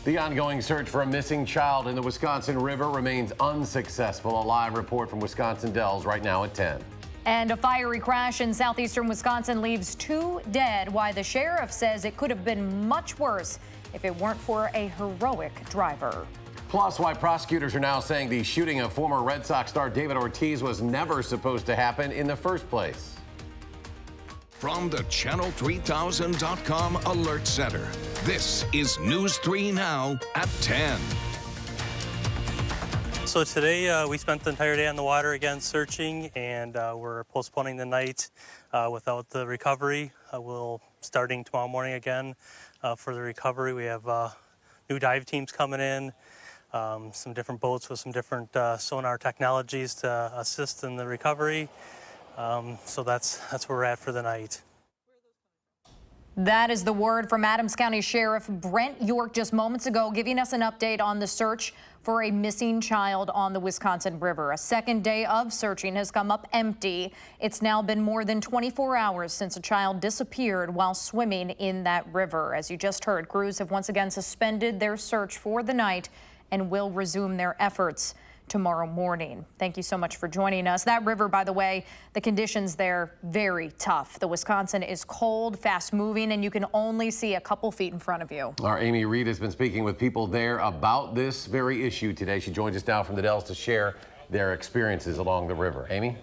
The ongoing search for a missing child in the Wisconsin River remains unsuccessful. A live report from Wisconsin Dells right now at 10. And a fiery crash in southeastern Wisconsin leaves 2 dead, while the sheriff says it could have been much worse if it weren't for a heroic driver. Plus, why prosecutors are now saying the shooting of former Red Sox star David Ortiz was never supposed to happen in the first place. From the Channel3000.com Alert Center, this is News 3 Now at 10. So today we spent the entire day on the water again searching, and we're postponing the night without the recovery. We'll starting tomorrow morning again for the recovery. We have new dive teams coming in, some different boats with some different sonar technologies to assist in the recovery. So that's where we're at for the night. That is the word from Adams County Sheriff Brent York just moments ago, giving us an update on the search for a missing child on the Wisconsin River. A second day of searching has come up empty. It's now been more than 24 hours since a child disappeared while swimming in that river. As you just heard, crews have once again suspended their search for the night and will resume their efforts tomorrow morning. Thank you so much for joining us. That river, by the way, the conditions there very tough. The Wisconsin is cold, fast moving, and you can only see a couple feet in front of you. Our Amy Reed has been speaking with people there about this very issue today. She joins us now from the Dells to share their experiences along the river. Amy?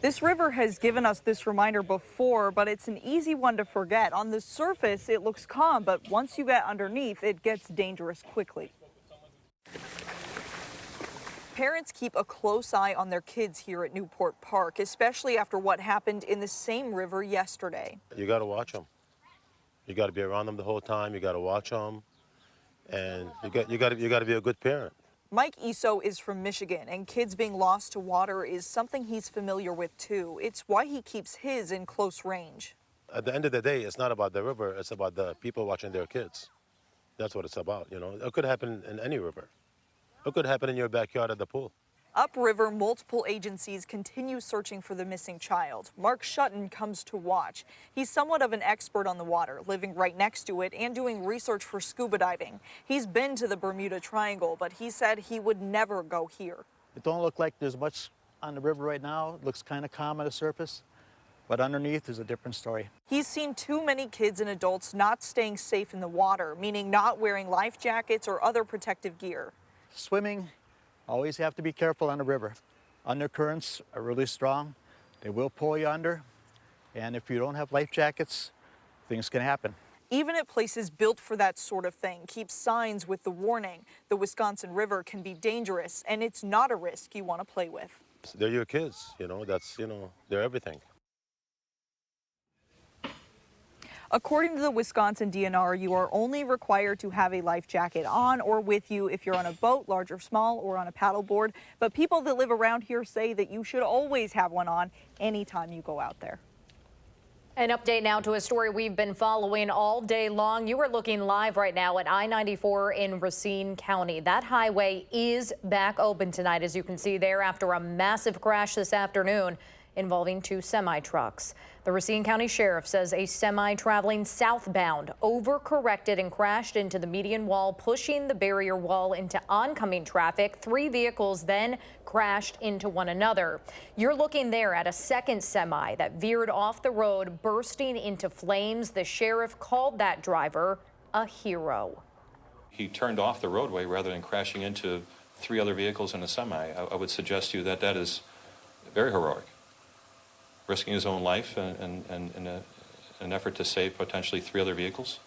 This river has given us this reminder before, but it's an easy one to forget. On the surface, it looks calm, but once you get underneath, it gets dangerous quickly. Parents keep a close eye on their kids here at Newport Park, especially after what happened in the same river yesterday. You got to watch them. You got to be around them the whole time. You got to watch them, and you got to be a good parent. Mike Iso is from Michigan, and kids being lost to water is something he's familiar with too. It's why he keeps his in close range. At the end of the day, it's not about the river. It's about the people watching their kids. That's what it's about. You know, it could happen in any river. It could happen in your backyard at the pool. Upriver, multiple agencies continue searching for the missing child. Mark Shutton comes to watch. He's somewhat of an expert on the water, living right next to it and doing research for scuba diving. He's been to the Bermuda Triangle, but he said he would never go here. It don't look like there's much on the river right now. It looks kind of calm at the surface, but underneath is a different story. He's seen too many kids and adults not staying safe in the water, meaning not wearing life jackets or other protective gear. Swimming, always have to be careful on the river. Undercurrents are really strong. They will pull you under, and if you don't have life jackets, things can happen. Even at places built for that sort of thing, keep signs with the warning. The Wisconsin River can be dangerous, and it's not a risk you want to play with. They're your kids, they're everything. According to the Wisconsin DNR, you are only required to have a life jacket on or with you if you're on a boat, large or small, or on a paddleboard. But people that live around here say that you should always have one on anytime you go out there. An update now to a story we've been following all day long. You are looking live right now at I-94 in Racine County. That highway is back open tonight, as you can see there, after a massive crash this afternoon involving 2 semi-trucks. The Racine County Sheriff says a semi traveling southbound overcorrected and crashed into the median wall, pushing the barrier wall into oncoming traffic. 3 vehicles then crashed into one another. You're looking there at a second semi that veered off the road, bursting into flames. The sheriff called that driver a hero. He turned off the roadway rather than crashing into 3 other vehicles in a semi. I would suggest to you that that is very heroic, risking his own life in an effort to save potentially 3 other vehicles.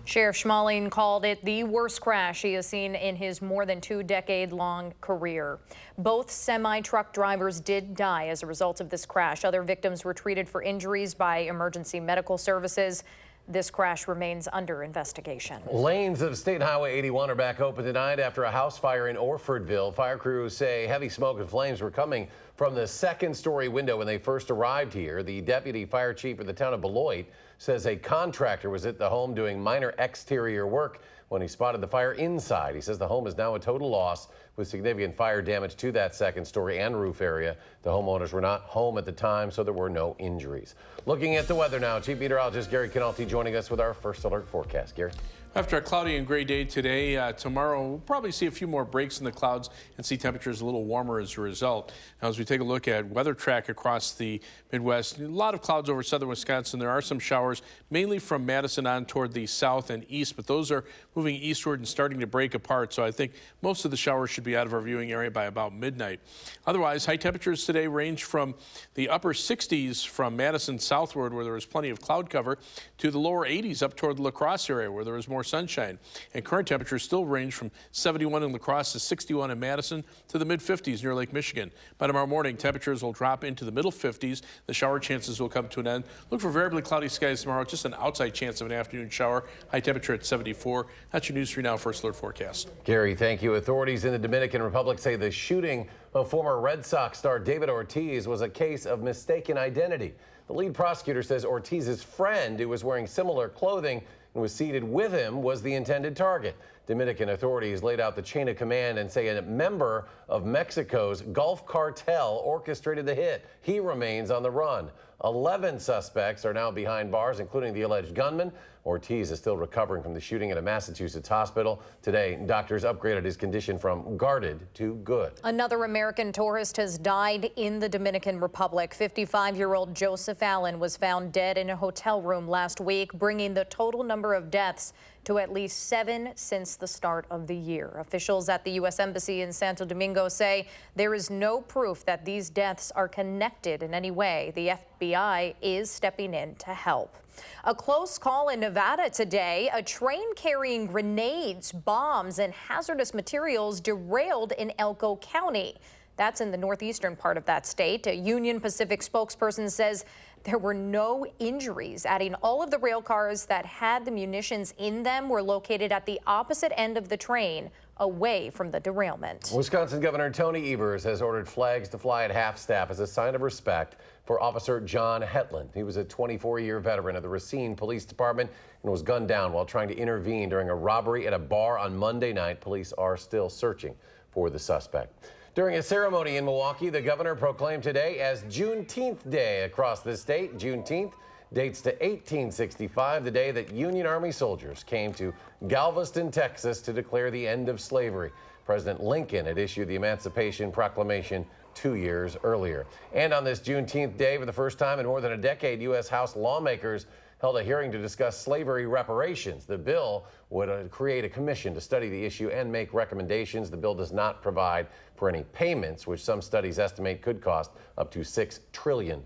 Sheriff Schmaling called it the worst crash he has seen in his more than 2-decade-long career. Both semi-truck drivers did die as a result of this crash. Other victims were treated for injuries by emergency medical services. This crash remains under investigation. Lanes of State Highway 81 are back open tonight after a house fire in Orfordville. Fire crews say heavy smoke and flames were coming from the second-story window when they first arrived here. The deputy fire chief of the town of Beloit says a contractor was at the home doing minor exterior work when he spotted the fire inside. He says the home is now a total loss with significant fire damage to that second story and roof area. The homeowners were not home at the time, so there were no injuries. Looking at the weather now, Chief Meteorologist Gary Canalti joining us with our first alert forecast. Gary? After a cloudy and gray day today, tomorrow we'll probably see a few more breaks in the clouds and see temperatures a little warmer as a result. Now, as we take a look at weather track across the Midwest, a lot of clouds over southern Wisconsin. There are some showers, mainly from Madison on toward the south and east, but those are moving eastward and starting to break apart. So I think most of the showers should be out of our viewing area by about midnight. Otherwise, high temperatures today range from the upper 60s from Madison southward, where there was plenty of cloud cover, to the lower 80s up toward the La Crosse area, where there was more sunshine. And current temperatures still range from 71 in La Crosse to 61 in Madison to the mid-50s near Lake Michigan. By tomorrow morning, temperatures will drop into the middle 50s. The shower chances will come to an end. Look for variably cloudy skies tomorrow. Just an outside chance of an afternoon shower. High temperature at 74. That's your News 3 Now First Alert forecast. Gary, thank you. Authorities in the Dominican Republic say the shooting of former Red Sox star David Ortiz was a case of mistaken identity. The lead prosecutor says Ortiz's friend, who was wearing similar clothing and was seated with him, was the intended target. Dominican authorities laid out the chain of command and say a member of Mexico's Gulf cartel orchestrated the hit. He remains on the run. 11 suspects are now behind bars, including the alleged gunman. Ortiz is still recovering from the shooting at a Massachusetts hospital. Today, doctors upgraded his condition from guarded to good. Another American tourist has died in the Dominican Republic. 55-year-old Joseph Allen was found dead in a hotel room last week, bringing the total number of deaths to at least 7 since the start of the year. Officials at the U.S. Embassy in Santo Domingo say there is no proof that these deaths are connected in any way. The FBI is stepping in to help. A close call in Nevada today. A train carrying grenades, bombs, and hazardous materials derailed in Elko County. That's in the northeastern part of that state. A Union Pacific spokesperson says there were no injuries, adding all of the rail cars that had the munitions in them were located at the opposite end of the train, away from the derailment. Wisconsin Governor Tony Evers has ordered flags to fly at half-staff as a sign of respect for Officer John Hetland. He was a 24-year veteran of the Racine Police Department and was gunned down while trying to intervene during a robbery at a bar on Monday night. Police are still searching for the suspect. During a ceremony in Milwaukee, the governor proclaimed today as Juneteenth Day across the state. Juneteenth dates to 1865, the day that Union Army soldiers came to Galveston, Texas to declare the end of slavery. President Lincoln had issued the Emancipation Proclamation 2 years earlier. And on this Juneteenth Day, for the first time in more than a decade, U.S. House lawmakers held a hearing to discuss slavery reparations. The bill would create a commission to study the issue and make recommendations. The bill does not provide for any payments, which some studies estimate could cost up to $6 trillion.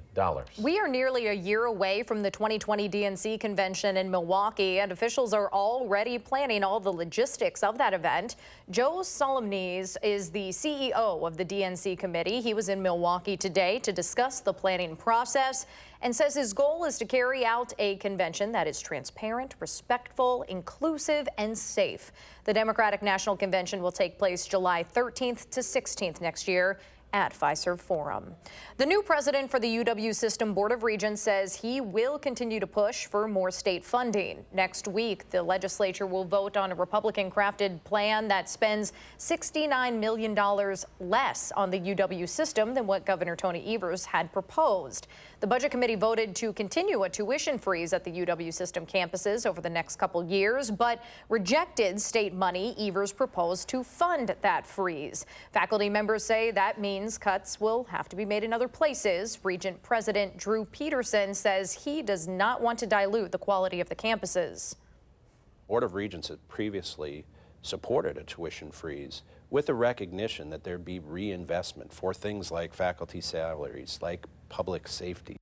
We are nearly a year away from the 2020 DNC convention in Milwaukee, and officials are already planning all the logistics of that event. Joe Solemnese is the CEO of the DNC committee. He was in Milwaukee today to discuss the planning process and says his goal is to carry out a convention that is transparent, respectful, inclusive, and safe. The Democratic National Convention will take place July 13th to 16th next year at Fiserv Forum. The new president for the UW System Board of Regents says he will continue to push for more state funding. Next week, the legislature will vote on a Republican-crafted plan that spends $69 million less on the UW system than what Governor Tony Evers had proposed. The Budget Committee voted to continue a tuition freeze at the UW system campuses over the next couple years, but rejected state money Evers proposed to fund that freeze. Faculty members say that means cuts will have to be made in other places. Regent President Drew Peterson says he does not want to dilute the quality of the campuses. Board of Regents had previously supported a tuition freeze with the recognition that there'd be reinvestment for things like faculty salaries, like public safety.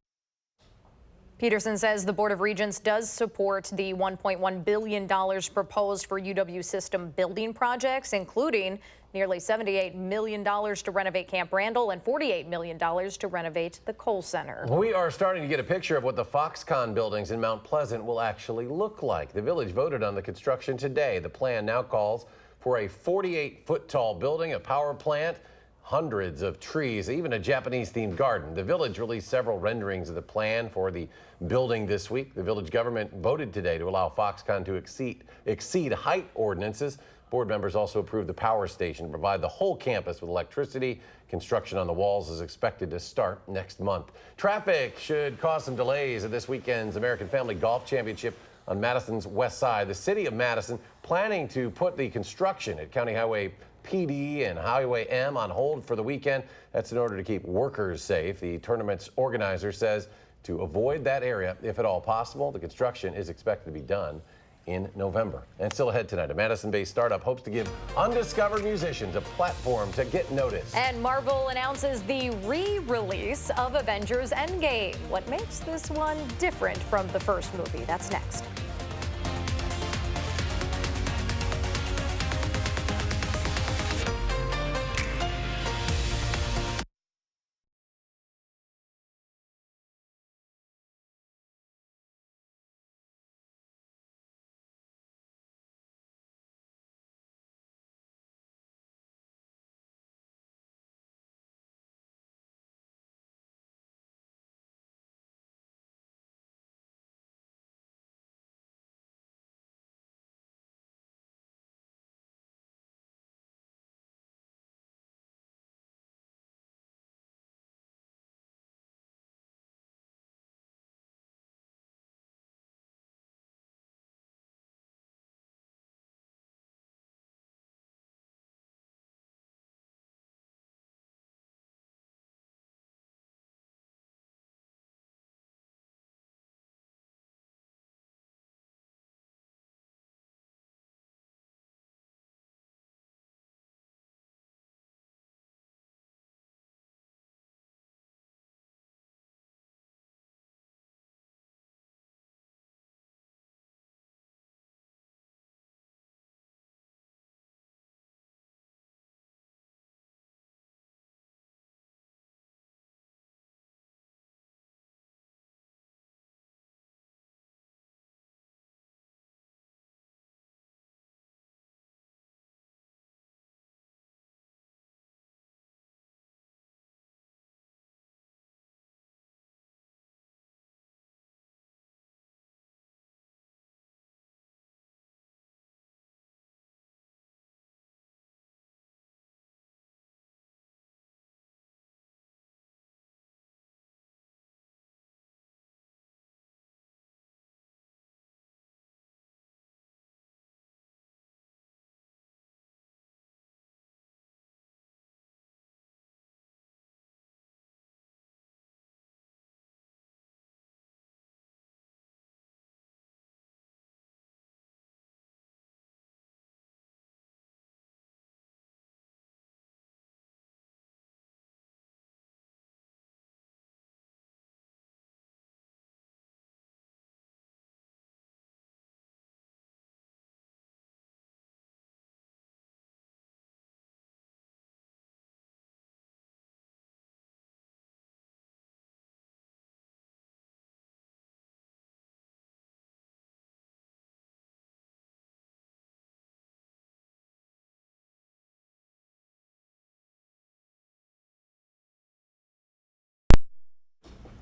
Peterson says the Board of Regents does support the $1.1 billion proposed for UW system building projects, including nearly $78 million to renovate Camp Randall and $48 million to renovate the Cole Center. We are starting to get a picture of what the Foxconn buildings in Mount Pleasant will actually look like. The village voted on the construction today. The plan now calls for a 48-foot tall building, a power plant, hundreds of trees, even a Japanese-themed garden. The village released several renderings of the plan for the building this week. The village government voted today to allow Foxconn to exceed height ordinances. Board members also approved the power station to provide the whole campus with electricity. Construction on the walls is expected to start next month. Traffic should cause some delays at this weekend's American Family Golf Championship on Madison's west side. The city of Madison planning to put the construction at County Highway PD and Highway M on hold for the weekend. That's in order to keep workers safe. The tournament's organizer says to avoid that area, if at all possible, the construction is expected to be done in November. And still ahead tonight, a Madison-based startup hopes to give undiscovered musicians a platform to get noticed. And Marvel announces the re-release of Avengers Endgame. What makes this one different from the first movie? That's next.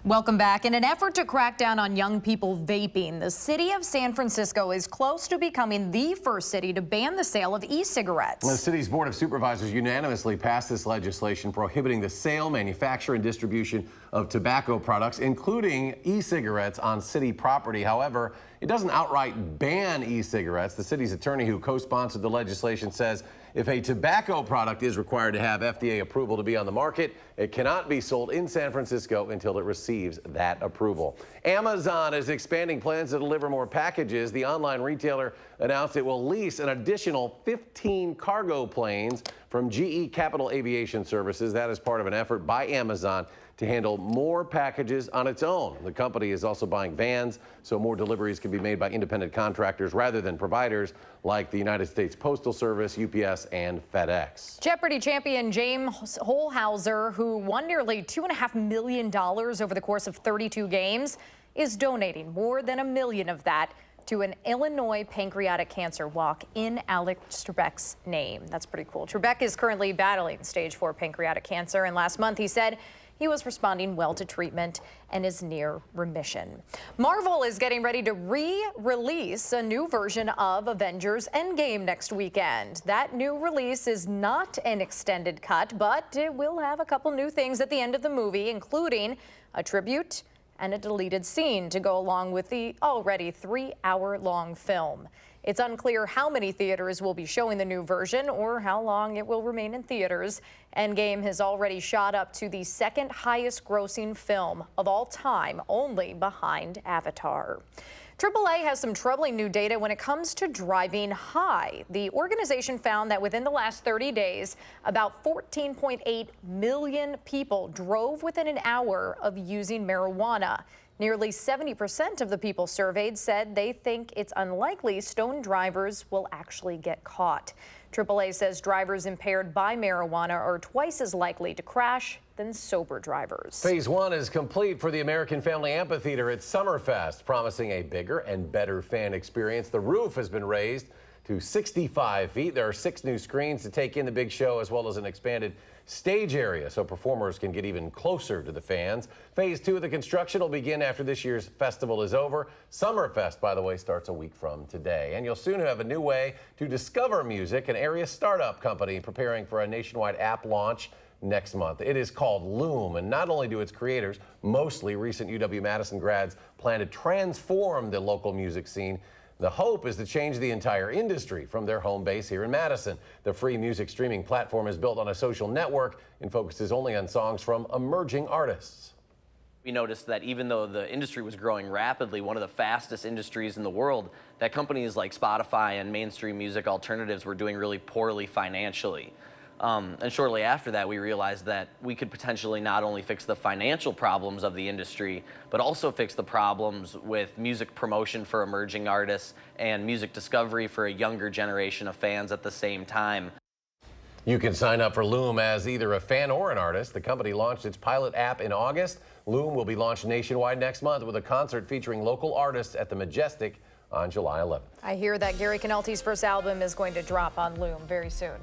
Welcome back. In an effort to crack down on young people vaping, the city of San Francisco is close to becoming the first city to ban the sale of e-cigarettes. The city's Board of Supervisors unanimously passed this legislation prohibiting the sale, manufacture, and distribution of tobacco products, including e-cigarettes, on city property. However, it doesn't outright ban e-cigarettes. The city's attorney who co-sponsored the legislation says if a tobacco product is required to have FDA approval to be on the market, it cannot be sold in San Francisco until it receives that approval. Amazon is expanding plans to deliver more packages. The online retailer announced it will lease an additional 15 cargo planes from GE Capital Aviation Services. That is part of an effort by Amazon to handle more packages on its own. The company is also buying vans so more deliveries can be made by independent contractors rather than providers like the United States Postal Service, UPS, and FedEx. Jeopardy champion James Holhauser, who won nearly $2.5 million over the course of 32 games, is donating more than $1 million of that to an Illinois pancreatic cancer walk in Alex Trebek's name. That's pretty cool. Trebek is currently battling stage 4 pancreatic cancer, and last month he said he was responding well to treatment and is near remission. Marvel is getting ready to re-release a new version of Avengers Endgame next weekend. That new release is not an extended cut, but it will have a couple new things at the end of the movie, including a tribute and a deleted scene to go along with the already 3-hour-long film. It's unclear how many theaters will be showing the new version or how long it will remain in theaters. Endgame has already shot up to the second highest grossing film of all time, only behind Avatar. AAA has some troubling new data when it comes to driving high. The organization found that within the last 30 days, about 14.8 million people drove within an hour of using marijuana. Nearly 70% of the people surveyed said they think it's unlikely stoned drivers will actually get caught. AAA says drivers impaired by marijuana are twice as likely to crash than sober drivers. Phase 1 is complete for the American Family Amphitheater at Summerfest, promising a bigger and better fan experience. The roof has been raised to 65 feet. There are 6 new screens to take in the big show, as well as an expanded stage area so performers can get even closer to the fans. Phase 2 of the construction will begin after this year's festival is over. Summerfest, by the way, starts a week from today. And you'll soon have a new way to discover music, an area startup company preparing for a nationwide app launch next month. It is called Loom, and not only do its creators, mostly recent UW-Madison grads, plan to transform the local music scene, the hope is to change the entire industry from their home base here in Madison. The free music streaming platform is built on a social network and focuses only on songs from emerging artists. We noticed that even though the industry was growing rapidly, one of the fastest industries in the world, that companies like Spotify and mainstream music alternatives were doing really poorly financially. And shortly after that, we realized that we could potentially not only fix the financial problems of the industry, but also fix the problems with music promotion for emerging artists and music discovery for a younger generation of fans at the same time. You can sign up for Loom as either a fan or an artist. The company launched its pilot app in August. Loom will be launched nationwide next month with a concert featuring local artists at the Majestic on July 11th. I hear that Gary Canelti's first album is going to drop on Loom very soon.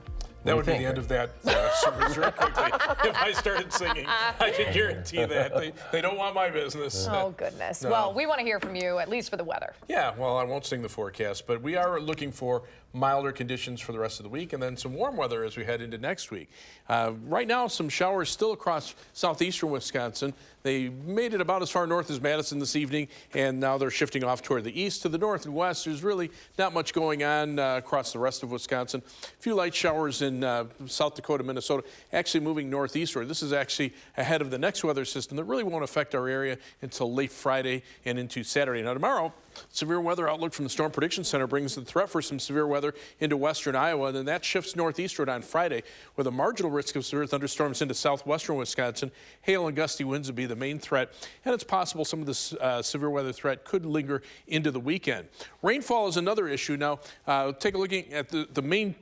That would be the end of that service very quickly. If I started singing, I can guarantee that. They don't want my business. Oh, goodness. No. Well, we want to hear from you, at least for the weather. Yeah, well, I won't sing the forecast, but we are looking for milder conditions for the rest of the week and then some warm weather as we head into next week. Right now, some showers still across southeastern Wisconsin. They made it about as far north as Madison this evening, and now they're shifting off toward the east to the north and west. There's really not much going on across the rest of Wisconsin. A few light showers in South Dakota, Minnesota, actually moving northeastward. This is actually ahead of the next weather system that really won't affect our area until late Friday and into Saturday. Now, tomorrow, severe weather outlook from the Storm Prediction Center brings the threat for some severe weather into western Iowa, and then that shifts northeastward on Friday with a marginal risk of severe thunderstorms into southwestern Wisconsin. Hail and gusty winds would be the main threat, and it's possible some of this severe weather threat could linger into the weekend. Rainfall is another issue. Now, take a look at the main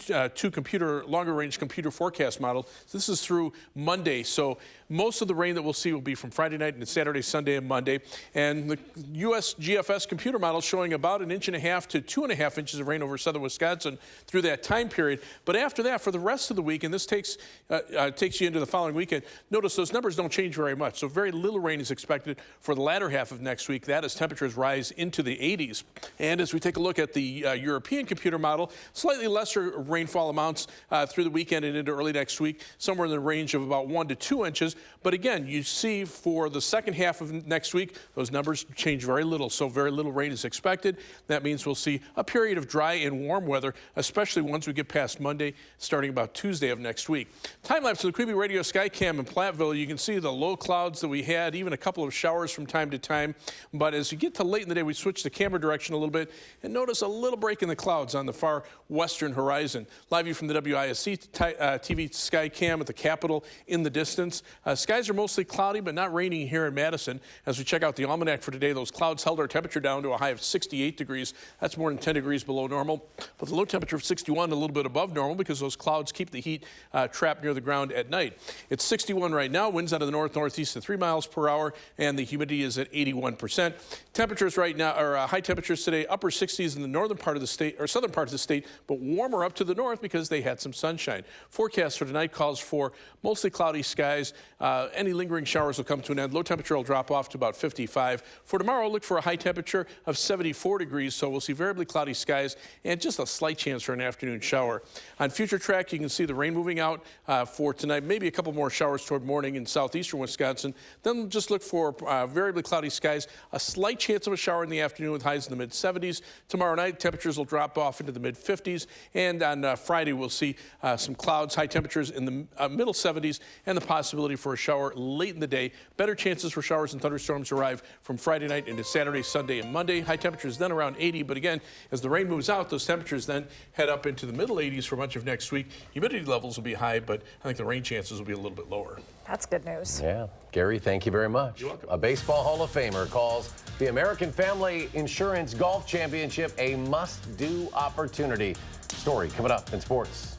longer range computer forecast model. This is through Monday, so most of the rain that we'll see will be from Friday night into Saturday, Sunday, and Monday. And the U.S. GFS computer model showing about 1.5 inches to 2.5 inches of rain over southern Wisconsin through that time period. But after that, for the rest of the week, and this takes you into the following weekend, notice those numbers don't change very much. So very little rain is expected for the latter half of next week. That as temperatures rise into the 80s. And as we take a look at the European computer model, slightly lesser rainfall amounts through the weekend and into early next week, somewhere in the range of about 1 to 2 inches. But again, you see for the second half of next week, those numbers change very little. So very little rain is expected. That means we'll see a period of dry and warm weather, especially once we get past Monday, starting about Tuesday of next week. Time lapse of the Quibi Radio Skycam in Platteville. You can see the low clouds that we had, even a couple of showers from time to time. But as you get to late in the day, we switch the camera direction a little bit and notice a little break in the clouds on the far western horizon. Live view from the WISC WISC-TV sky cam at the Capitol in the distance. Skies are mostly cloudy, but not raining here in Madison. As we check out the almanac for today, those clouds held our temperature down to a high of 68 degrees. That's more than 10 degrees below normal. But the low temperature of 61, a little bit above normal because those clouds keep the heat trapped near the ground at night. It's 61 right now, winds out of the north-northeast at 3 miles per hour, and the humidity is at 81%. Temperatures right now are high temperatures today, upper 60s in the northern part of the state, or southern part of the state, but warmer up to the north because they had some sunshine. Forecast for tonight calls for mostly cloudy skies. Any lingering showers will come to an end. Low temperature will drop off to about 55. For tomorrow, look for a high temperature of 74 degrees, so we'll see variably cloudy skies and just a slight chance for an afternoon shower. On future track, you can see the rain moving out for tonight, maybe a couple more showers toward morning in southeastern Wisconsin. Then just look for variably cloudy skies, a slight chance of a shower in the afternoon with highs in the mid-70s. Tomorrow night, temperatures will drop off into the mid-50s, and on Friday, we'll see some clouds, high temperatures in the middle 70s, and the possibility for a shower late in the day. Better chances for showers and thunderstorms arrive from Friday night into Saturday, Sunday, and Monday. High temperatures then around 80, but again, as the rain moves out, those temperatures then head up into the middle 80s for much of next week. Humidity levels will be high, but I think the rain chances will be a little bit lower. That's good news. Yeah. Gary, thank you very much. You're welcome. A Baseball Hall of Famer calls the American Family Insurance Golf Championship a must-do opportunity. Story coming up in sports.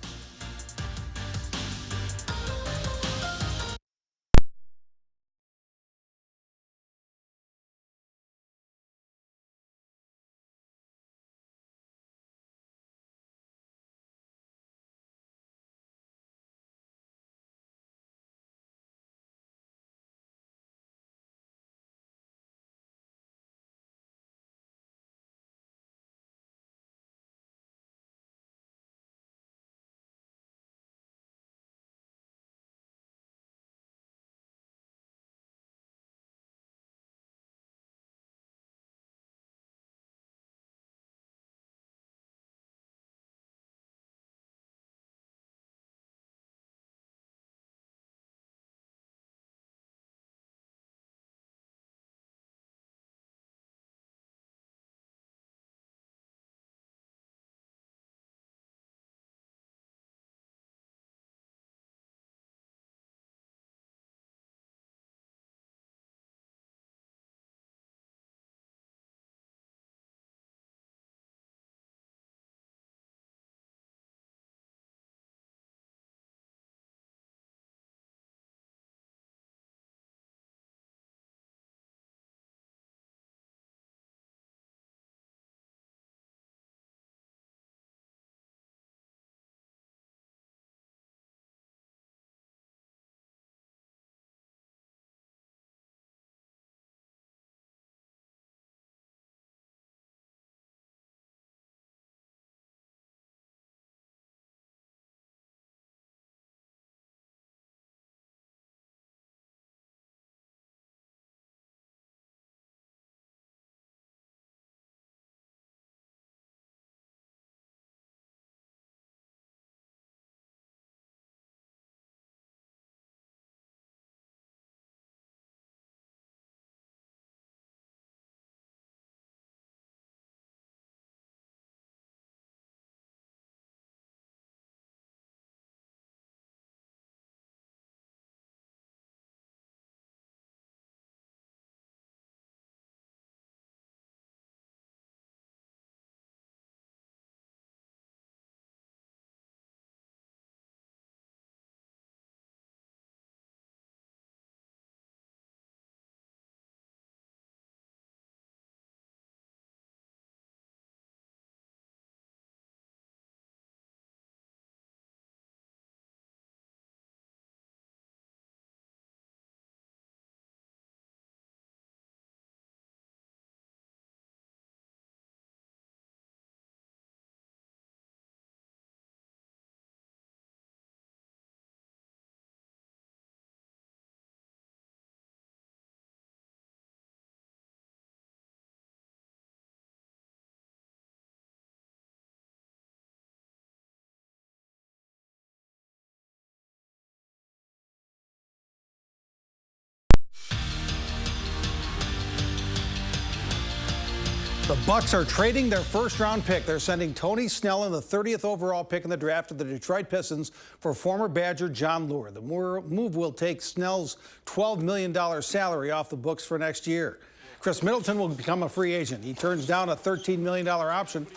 The Bucs are trading their first-round pick. They're sending Tony Snell in the 30th overall pick in the draft to the Detroit Pistons for former Badger John Lure. The move will take Snell's $12 million salary off the books for next year. Chris Middleton will become a free agent. He turns down a $13 million option.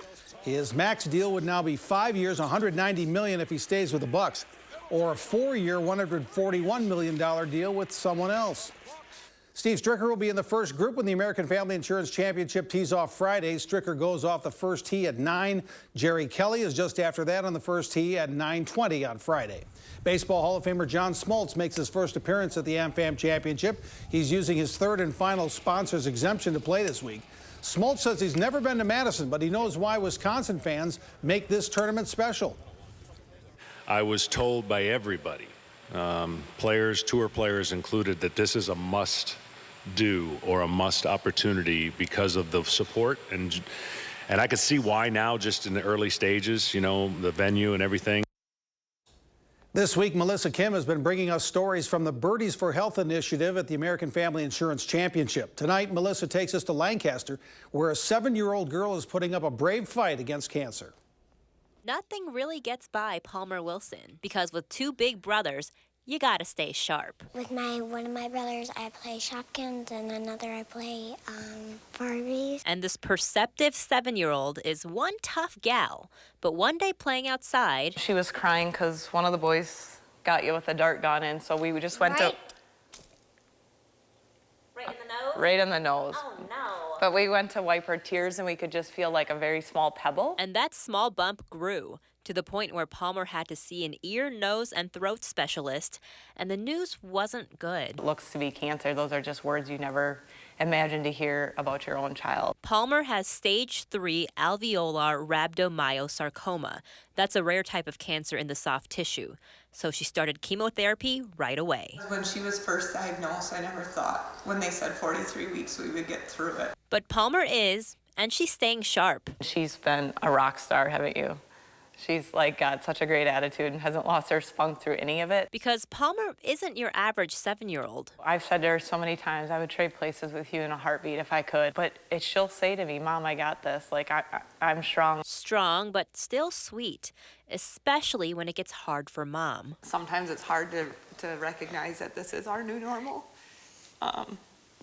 His max deal would now be 5 years, $190 million if he stays with the Bucs, or a 4-year, $141 million deal with someone else. Steve Stricker will be in the first group when the American Family Insurance Championship tees off Friday. Stricker goes off the first tee at 9. Jerry Kelly is just after that on the first tee at 9:20 on Friday. Baseball Hall of Famer John Smoltz makes his first appearance at the AmFam Championship. He's using his third and final sponsor's exemption to play this week. Smoltz says he's never been to Madison, but he knows why Wisconsin fans make this tournament special. I was told by everybody, players, tour players included, that this is a must-do or a must opportunity because of the support. And I could see why now, just in the early stages, you know, the venue and everything. This week, Melissa Kim has been bringing us stories from the Birdies for Health initiative at the American Family Insurance Championship. Tonight, Melissa takes us to Lancaster, where a 7-year-old girl is putting up a brave fight against cancer. Nothing really gets by Palmer Wilson, because with two big brothers, you gotta stay sharp. With one of my brothers, I play Shopkins, and another I play Barbies. And this perceptive 7-year-old is one tough gal, but one day playing outside, she was crying because one of the boys got you with a dart gun, and so we just went to... Right in the nose? Right in the nose. Oh, no. But we went to wipe her tears, and we could just feel like a very small pebble. And that small bump grew to the point where Palmer had to see an ear, nose, and throat specialist, and the news wasn't good. It looks to be cancer. Those are just words you never imagined to hear about your own child. Palmer has stage 3 alveolar rhabdomyosarcoma. That's a rare type of cancer in the soft tissue. So she started chemotherapy right away. When she was first diagnosed, I never thought, when they said 43 weeks, we would get through it. But Palmer is, and she's staying sharp. She's been a rock star, haven't you? She's got such a great attitude and hasn't lost her spunk through any of it. Because Palmer isn't your average 7-year-old. I've said to her so many times, I would trade places with you in a heartbeat if I could. But she'll say to me, Mom, I got this. I'm strong. Strong, but still sweet, especially when it gets hard for Mom. Sometimes it's hard to recognize that this is our new normal.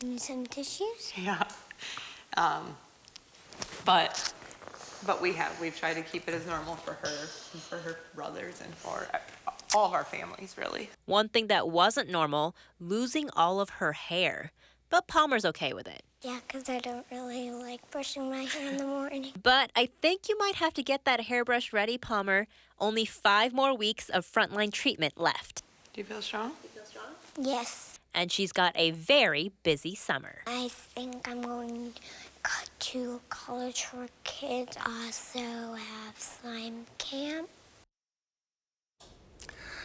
Need some tissues? Yeah. But we've tried to keep it as normal for her and for her brothers and for all of our families, really. One thing that wasn't normal, losing all of her hair. But Palmer's okay with it. Yeah, because I don't really like brushing my hair in the morning. But I think you might have to get that hairbrush ready, Palmer. Only 5 more weeks of frontline treatment left. Do you feel strong? Yes. And she's got a very busy summer. I think I'm going to college for kids, also have slime camp.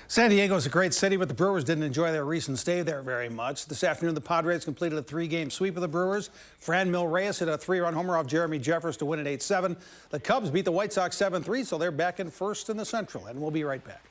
San Diego is a great city, but the Brewers didn't enjoy their recent stay there very much. This afternoon, the Padres completed a 3-game sweep of the Brewers. Franmil Reyes hit a 3-run homer off Jeremy Jeffers to win at 8-7. The Cubs beat the White Sox 7-3, so they're back in first in the Central, and we'll be right back.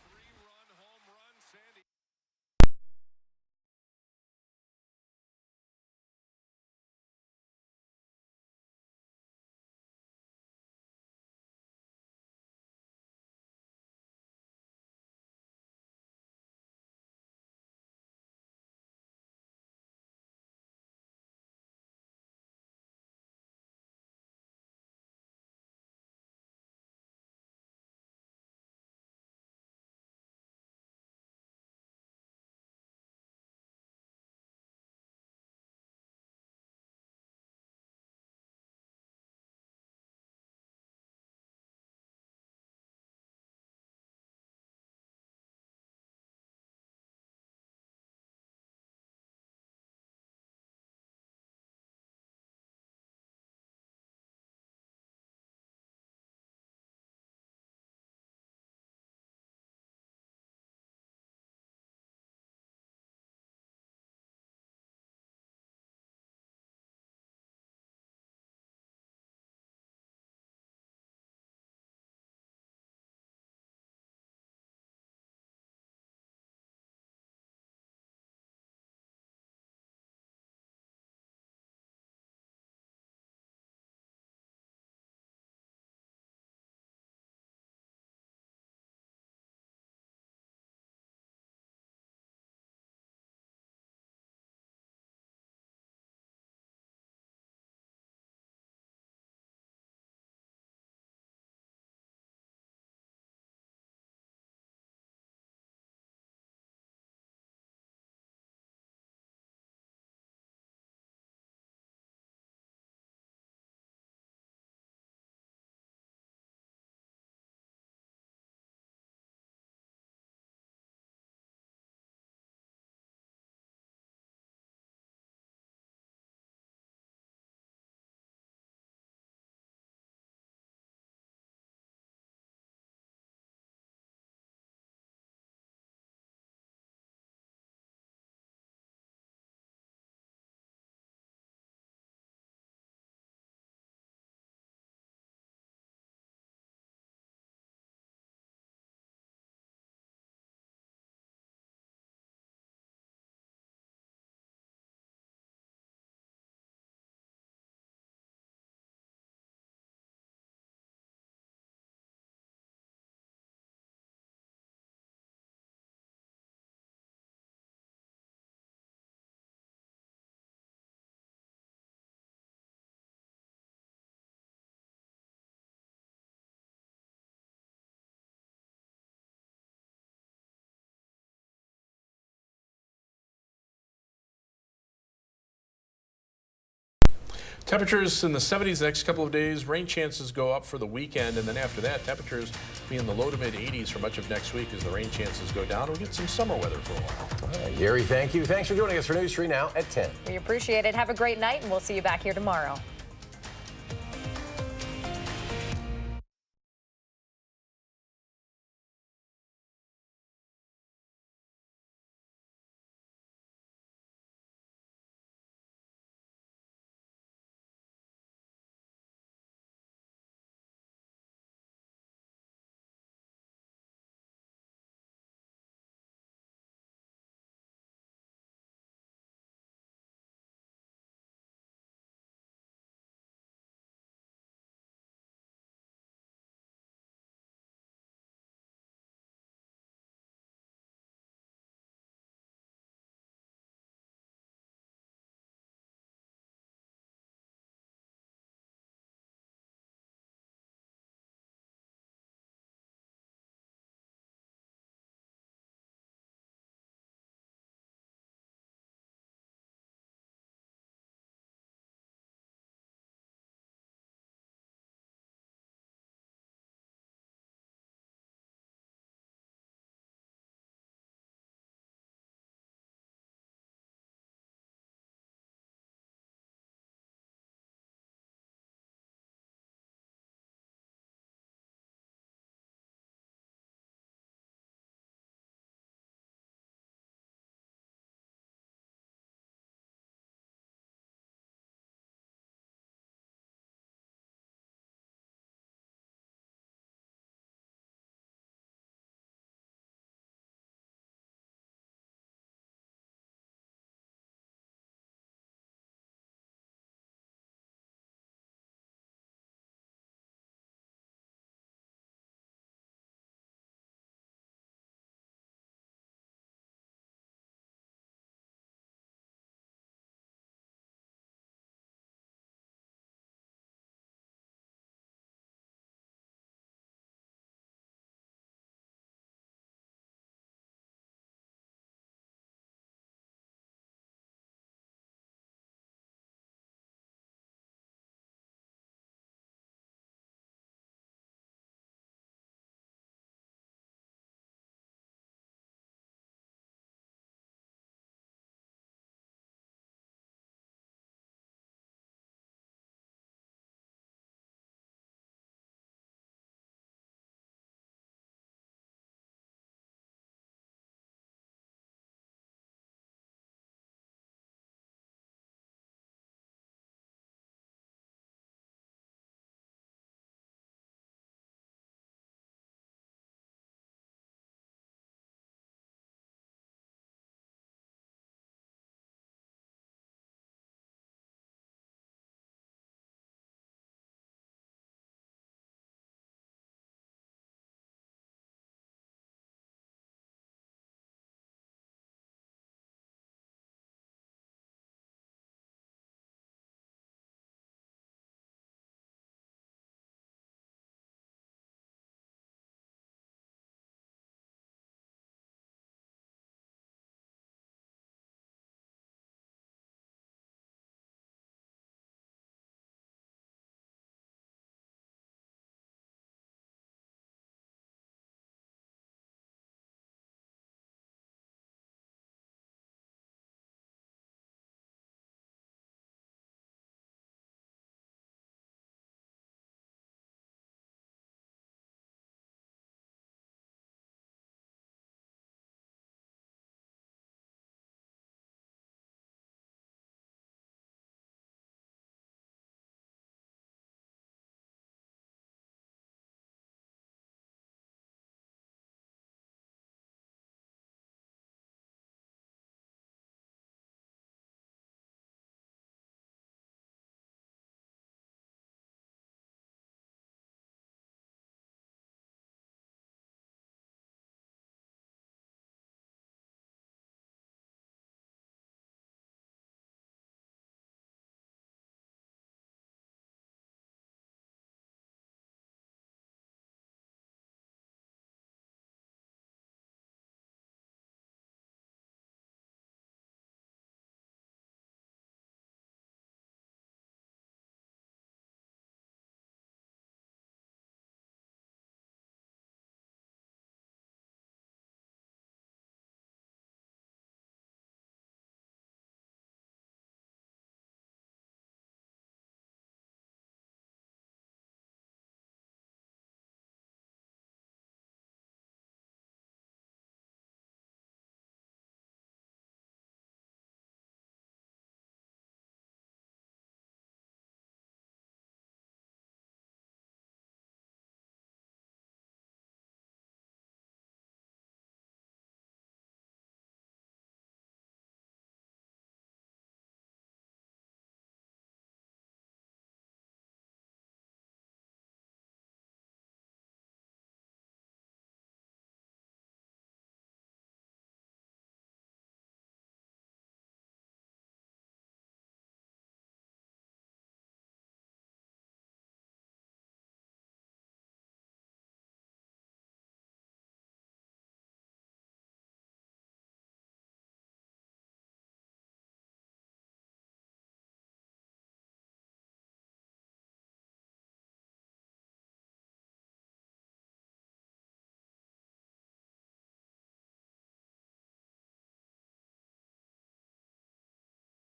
Temperatures in the 70s the next couple of days. Rain chances go up for the weekend, and then after that, temperatures be in the low to mid 80s for much of next week as the rain chances go down. We'll get some summer weather for a while. All right, Gary, thank you. Thanks for joining us for News 3 Now at 10. We appreciate it. Have a great night, and we'll see you back here tomorrow.